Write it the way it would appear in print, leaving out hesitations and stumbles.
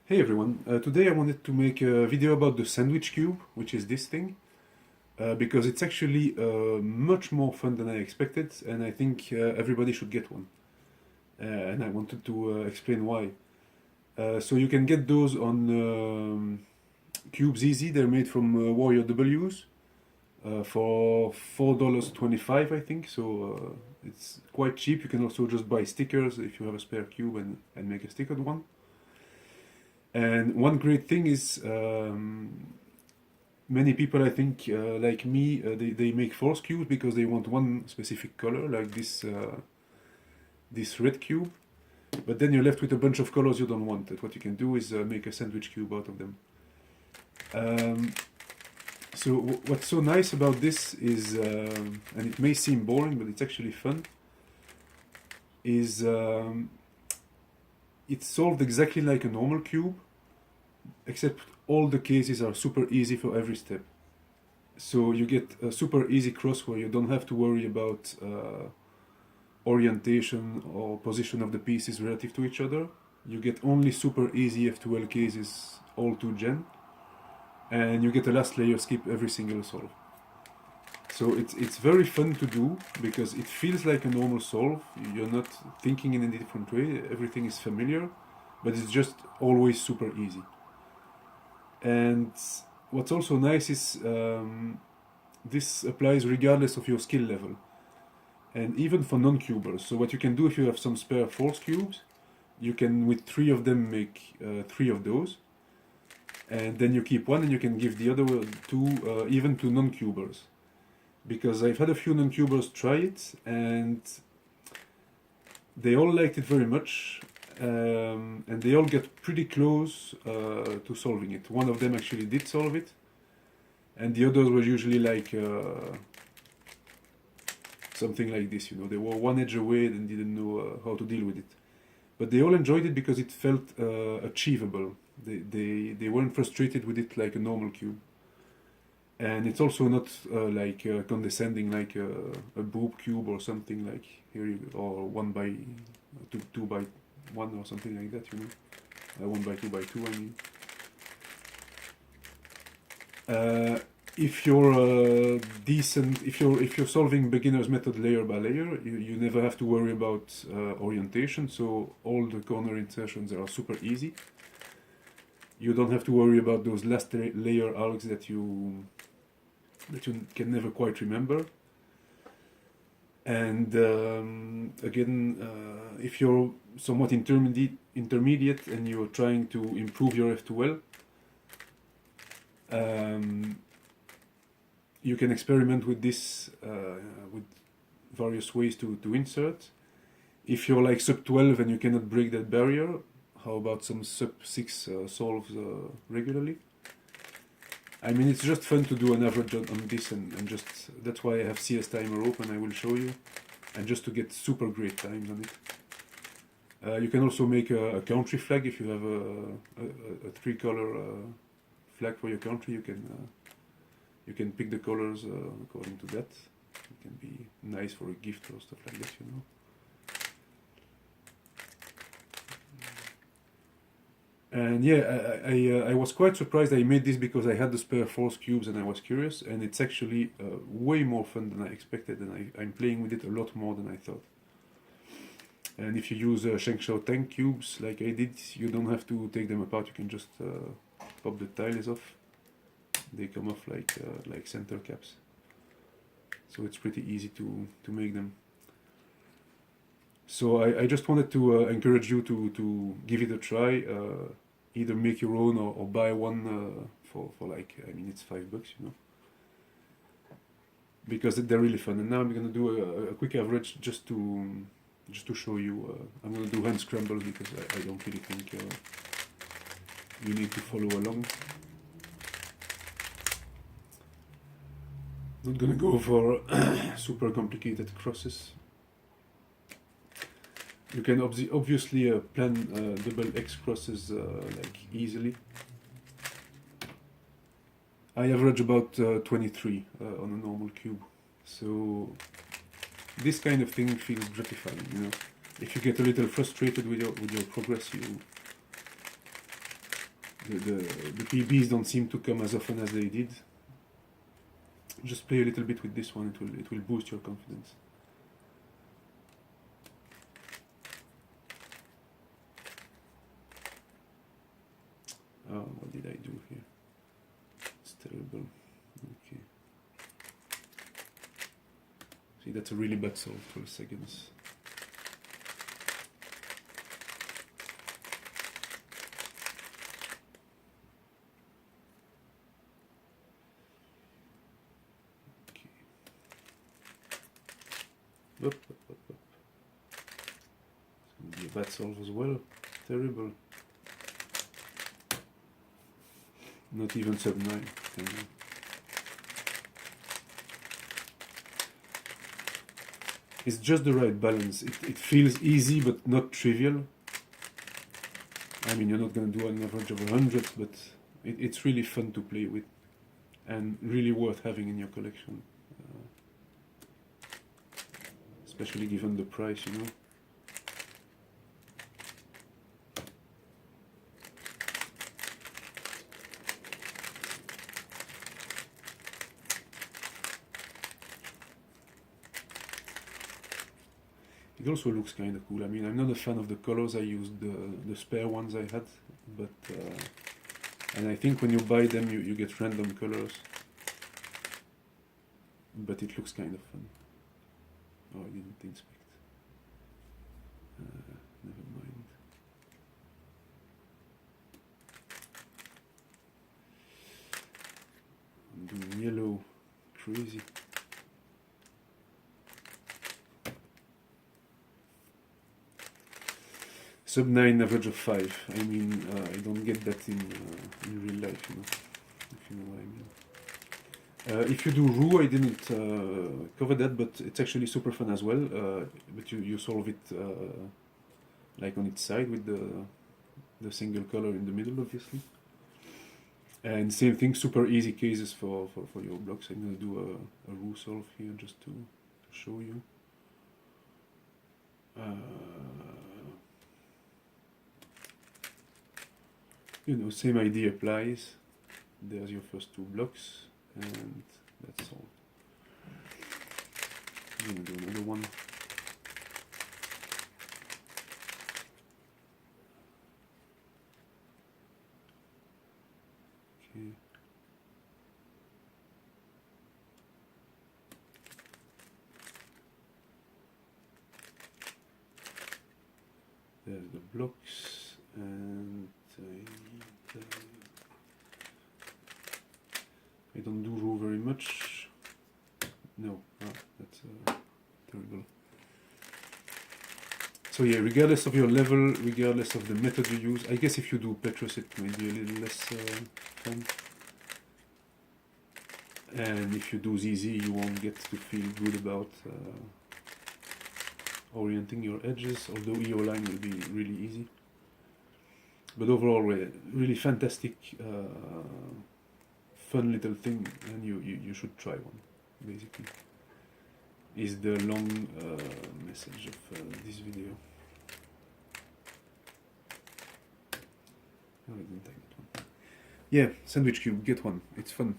Hey everyone, today I wanted to make a video about the sandwich cube, which is this thing, because it's actually much more fun than I expected, and I think everybody should get one. And I wanted to explain why. So you can get those on Cubes Easy. They're made from Warrior W's for $4.25, I think. So it's quite cheap. You can also just buy stickers if you have a spare cube and make a stickered one. And one great thing is many people, I think, like me, they make false cubes because they want one specific color, like this red cube. But then you're left with a bunch of colors you don't want. And what you can do is make a sandwich cube out of them. So what's so nice about this is, and it may seem boring, but it's actually fun, is it's solved exactly like a normal cube, except all the cases are super easy for every step. So you get a super easy cross where you don't have to worry about orientation or position of the pieces relative to each other. You get only super easy F2L cases all to gen, and you get a last layer skip every single solve. So it's very fun to do because it feels like a normal solve. You're not thinking in a different way. Everything is familiar, but it's just always super easy. And what's also nice is this applies regardless of your skill level, and even for non-cubers. So what you can do if you have some spare false cubes, you can with 3 of them make 3 of those, and then you keep one and you can give the other 2 even to non-cubers. Because I've had a few non-cubers try it and they all liked it very much, and they all get pretty close to solving it. One of them actually did solve it, and the others were usually like something like this, they were one edge away and didn't know how to deal with it. But they all enjoyed it because it felt achievable. They weren't frustrated with it like a normal cube. And it's also not condescending like a boob cube or something like here, or 1 by 2 by 1 or something like that, 1 by 2 by 2, I mean. If you're decent, if you're solving beginner's method layer by layer, you never have to worry about orientation. So all the corner insertions are super easy. You don't have to worry about those last layer arcs that you can never quite remember. And again, if you're somewhat intermediate and you're trying to improve your F2L, you can experiment with this with various ways to insert. If you're like sub 12 and you cannot break that barrier, how about some sub 6 solves regularly? I mean, it's just fun to do an average on this, and just that's why I have CS Timer open. I will show you, and just to get super great times on it. You can also make a country flag if you have a 3-color flag for your country. You can pick the colors according to that. It can be nice for a gift or stuff like that, And yeah, I was quite surprised I made this because I had the spare false cubes and I was curious, and it's actually way more fun than I expected, and I'm playing with it a lot more than I thought. And if you use Shengshou Tank cubes like I did, you don't have to take them apart. You can just pop the tiles off. They come off like center caps. So it's pretty easy to make them. So I just wanted to encourage you to give it a try. Either make your own or buy one for like, I mean, it's $5, because they're really fun. And now I'm gonna do a quick average just to show you. I'm gonna do hand scrambles because I don't really think you need to follow along. Not gonna go for super complicated crosses. You can obviously plan double X crosses like easily. I average about 23 on a normal cube, so this kind of thing feels gratifying. If you get a little frustrated with your progress, the PBs don't seem to come as often as they did. Just play a little bit with this one, it will boost your confidence. Oh, what did I do here? It's terrible. Okay. See, that's a really bad solve, 12 seconds. Okay. Up. It's going to be a bad solve as well. Terrible. Not even sub 9. It's just the right balance. It feels easy but not trivial. I mean, you're not going to do an average of 100, but it's really fun to play with and really worth having in your collection. Especially given the price, you know. It also looks kind of cool. I mean, I'm not a fan of the colors. I used the spare ones I had, but and I think when you buy them, you get random colors. But it looks kind of fun. Oh, I didn't inspect. Never mind. I'm doing yellow, crazy. Sub 9, average of 5. I mean, I don't get that in real life, you know, if you know what I mean. If you do Roux, I didn't cover that, but it's actually super fun as well. But you solve it like on its side with the single color in the middle, obviously. And same thing, super easy cases for your blocks. I'm going to do a Roux solve here just to show you. You know, same idea applies. There's your first 2 blocks, and that's all. I'm gonna do another one. Okay. There's the blocks, and I don't do Roux very much. No, that's terrible. So yeah, regardless of your level, regardless of the method you use, I guess if you do Petrus it may be a little less fun. And if you do ZZ, you won't get to feel good about orienting your edges, although EO line will be really easy. But overall, really fantastic, fun little thing, and you should try one, basically, is the long message of this video. Oh, I didn't take that one. Yeah, Sandwich Cube, get one, it's fun.